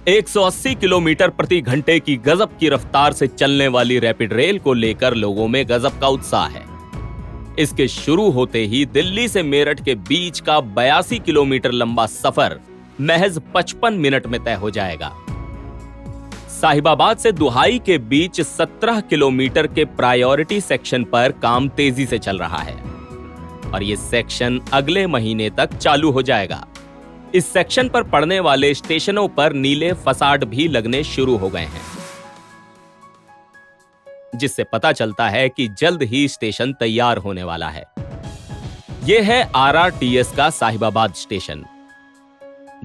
180 kilometre प्रति घंटे की गजब की रफ्तार से चलने वाली रैपिड रेल को लेकर लोगों में गजब का उत्साह है। इसके शुरू होते ही दिल्ली से मेरठ के बीच का 82 किलोमीटर लंबा सफर महज 55 मिनट में तय हो जाएगा। साहिबाबाद से दुहाई के बीच 17 किलोमीटर के प्रायोरिटी सेक्शन पर काम तेजी से चल रहा है और यह सेक्शन अगले महीने तक चालू हो जाएगा। इस सेक्शन पर पड़ने वाले स्टेशनों पर नीले फसाड भी लगने शुरू हो गए हैं, जिससे पता चलता है कि जल्द ही स्टेशन तैयार होने वाला है। यह है आरआरटीएस का साहिबाबाद स्टेशन।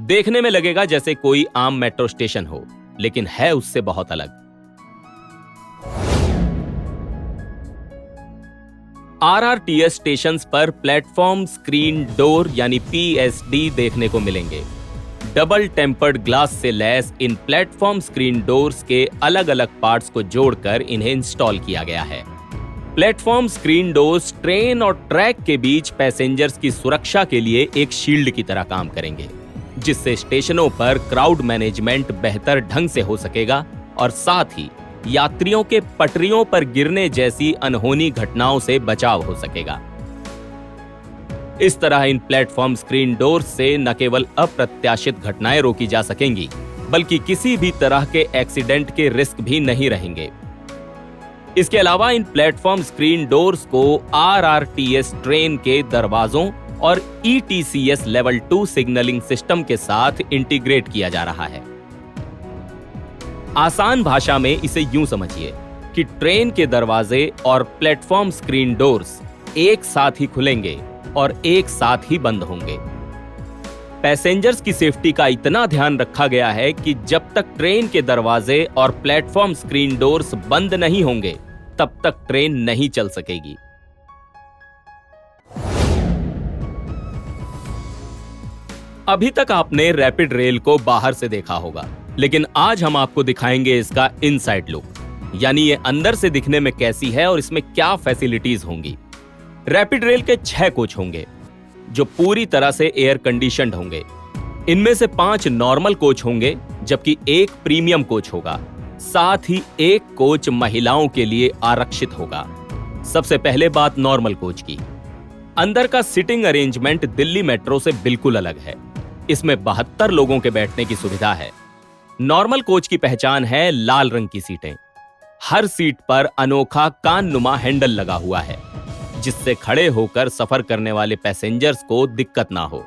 देखने में लगेगा जैसे कोई आम मेट्रो स्टेशन हो, लेकिन है उससे बहुत अलग। आरआरटीएस स्टेशंस पर प्लेटफॉर्म स्क्रीन डोर यानी पीएसडी देखने को मिलेंगे। डबल टेम्पर्ड ग्लास से लैस इन प्लेटफॉर्म स्क्रीन डोर्स के अलग अलग पार्ट्स को जोड़कर इन्हें इंस्टॉल किया गया है। प्लेटफॉर्म स्क्रीन डोर्स ट्रेन और ट्रैक के बीच पैसेंजर्स की सुरक्षा के लिए एक शील्ड की तरह काम करेंगे, जिससे स्टेशनों पर क्राउड मैनेजमेंट बेहतर ढंग से हो सकेगा और साथ ही यात्रियों के पटरियों पर गिरने जैसी अनहोनी घटनाओं से बचाव हो सकेगा। इस तरह इन प्लेटफॉर्म स्क्रीन डोर्स से न केवल अप्रत्याशित घटनाएं रोकी जा सकेंगी, बल्कि किसी भी तरह के एक्सीडेंट के रिस्क भी नहीं रहेंगे। इसके अलावा इन प्लेटफॉर्म स्क्रीन डोर्स को आरआरटीएस ट्रेन के दरवाजों और ईटीसीएस लेवल 2 सिग्नलिंग सिस्टम के साथ इंटीग्रेट किया जा रहा है। आसान भाषा में इसे यूं समझिए कि ट्रेन के दरवाजे और प्लेटफॉर्म स्क्रीन डोर्स एक साथ ही खुलेंगे और एक साथ ही बंद होंगे। पैसेंजर्स की सेफ्टी का इतना ध्यान रखा गया है कि जब तक ट्रेन के दरवाजे और प्लेटफॉर्म स्क्रीन डोर्स बंद नहीं होंगे, तब तक ट्रेन नहीं चल सकेगी। अभी तक आपने रैपिड रेल को बाहर से देखा होगा, लेकिन आज हम आपको दिखाएंगे इसका इनसाइड लुक, यानी ये अंदर से दिखने में कैसी है और इसमें क्या फैसिलिटीज होंगी। रैपिड रेल के 6 कोच होंगे जो पूरी तरह से एयर कंडीशनड होंगे। इनमें से 5 नॉर्मल कोच होंगे, जबकि 1 प्रीमियम कोच होगा। साथ ही 1 कोच महिलाओं के लिए आरक्षित होगा। सबसे पहले बात नॉर्मल कोच की। अंदर का सिटिंग अरेंजमेंट दिल्ली मेट्रो से बिल्कुल अलग है। इसमें 72 लोगों के बैठने की सुविधा है। नॉर्मल कोच की पहचान है लाल रंग की सीटें। हर सीट पर अनोखा काननुमा हैंडल लगा हुआ है, जिससे खड़े होकर सफर करने वाले पैसेंजर्स को दिक्कत ना हो।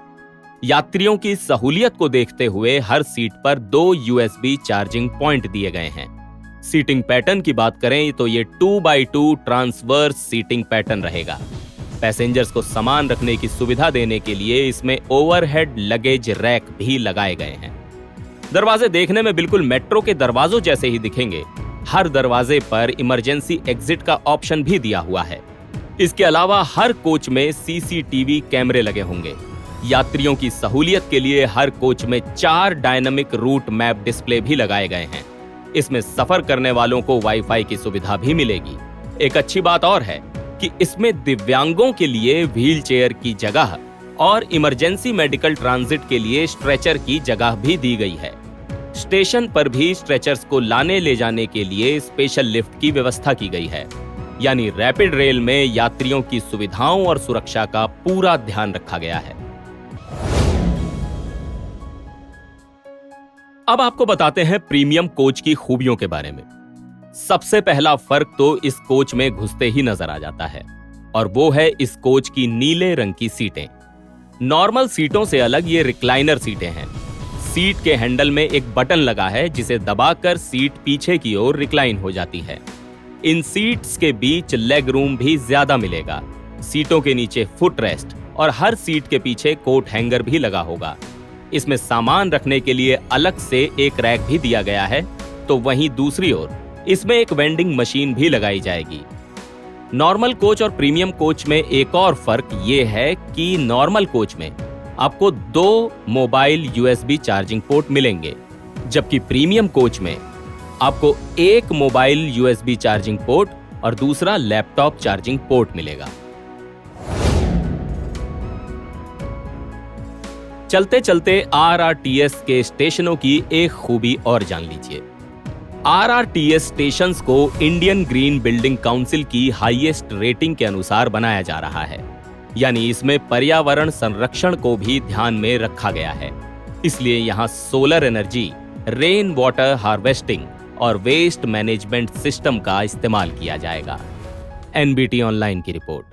यात्रियों की सहूलियत को देखते हुए हर सीट पर 2 यूएसबी चार्जिंग पॉइंट दिए गए हैं। सीटिंग पैटर्न की बात करें तो ये 2x2 ट्रांसवर्स सीटिंग पैटर्न रहेगा। पैसेंजर्स को सामान रखने की सुविधा देने के लिए इसमें ओवरहेड लगेज रैक भी लगाए गए हैं। दरवाजे देखने में बिल्कुल मेट्रो के दरवाजों जैसे ही दिखेंगे। हर दरवाजे पर इमरजेंसी एग्जिट का ऑप्शन भी दिया हुआ है। इसके अलावा हर कोच में सीसीटीवी कैमरे लगे होंगे। यात्रियों की सहूलियत के लिए हर कोच में 4 डायनामिक रूट मैप डिस्प्ले भी लगाए गए हैं। इसमें सफर करने वालों को वाईफाई की सुविधा भी मिलेगी। एक अच्छी बात और है कि इसमें दिव्यांगों के लिए व्हील चेयर की जगह और इमरजेंसी मेडिकल ट्रांजिट के लिए स्ट्रेचर की जगह भी दी गई है। स्टेशन पर भी स्ट्रेचर्स को लाने ले जाने के लिए स्पेशल लिफ्ट की व्यवस्था की गई है। यानी रैपिड रेल में यात्रियों की सुविधाओं और सुरक्षा का पूरा ध्यान रखा गया है। अब आपको बताते हैं प्रीमियम कोच की खूबियों के बारे में। सबसे पहला फर्क तो इस कोच में घुसते ही नजर आ जाता है, और वो है इस कोच की नीले रंग की सीटें। नॉर्मल सीटों से अलग ये रिक्लाइनर सीटें हैं। सीट के हैंडल में एक बटन लगा है, जिसे दबाकर सीट पीछे की ओर रिक्लाइन हो जाती है। इन सीट्स के बीच लेग रूम भी ज्यादा मिलेगा। सीटों के नीचे फुट रेस्ट और हर सीट के पीछे कोट हैंगर भी लगा होगा। इसमें सामान रखने के लिए अलग से एक रैक भी दिया गया है, तो वहीं दूसरी ओर इसमें एक वेंडिंग मशीन भी लगाई जाएगी। नॉर्मल कोच और प्रीमियम कोच में एक और फर्क ये है कि नॉर्मल कोच में आपको 2 मोबाइल यूएसबी चार्जिंग पोर्ट मिलेंगे, जबकि प्रीमियम कोच में आपको 1 मोबाइल यूएसबी चार्जिंग पोर्ट और दूसरा लैपटॉप चार्जिंग पोर्ट मिलेगा। चलते चलते आरआरटीएस के स्टेशनों की एक खूबी और जान लीजिए। आरआरटीएस स्टेशंस को इंडियन ग्रीन बिल्डिंग काउंसिल की हाईएस्ट रेटिंग के अनुसार बनाया जा रहा है, यानी इसमें पर्यावरण संरक्षण को भी ध्यान में रखा गया है। इसलिए यहाँ solar energy, rain water harvesting और वेस्ट मैनेजमेंट सिस्टम का इस्तेमाल किया जाएगा। एनबीटी ऑनलाइन की रिपोर्ट।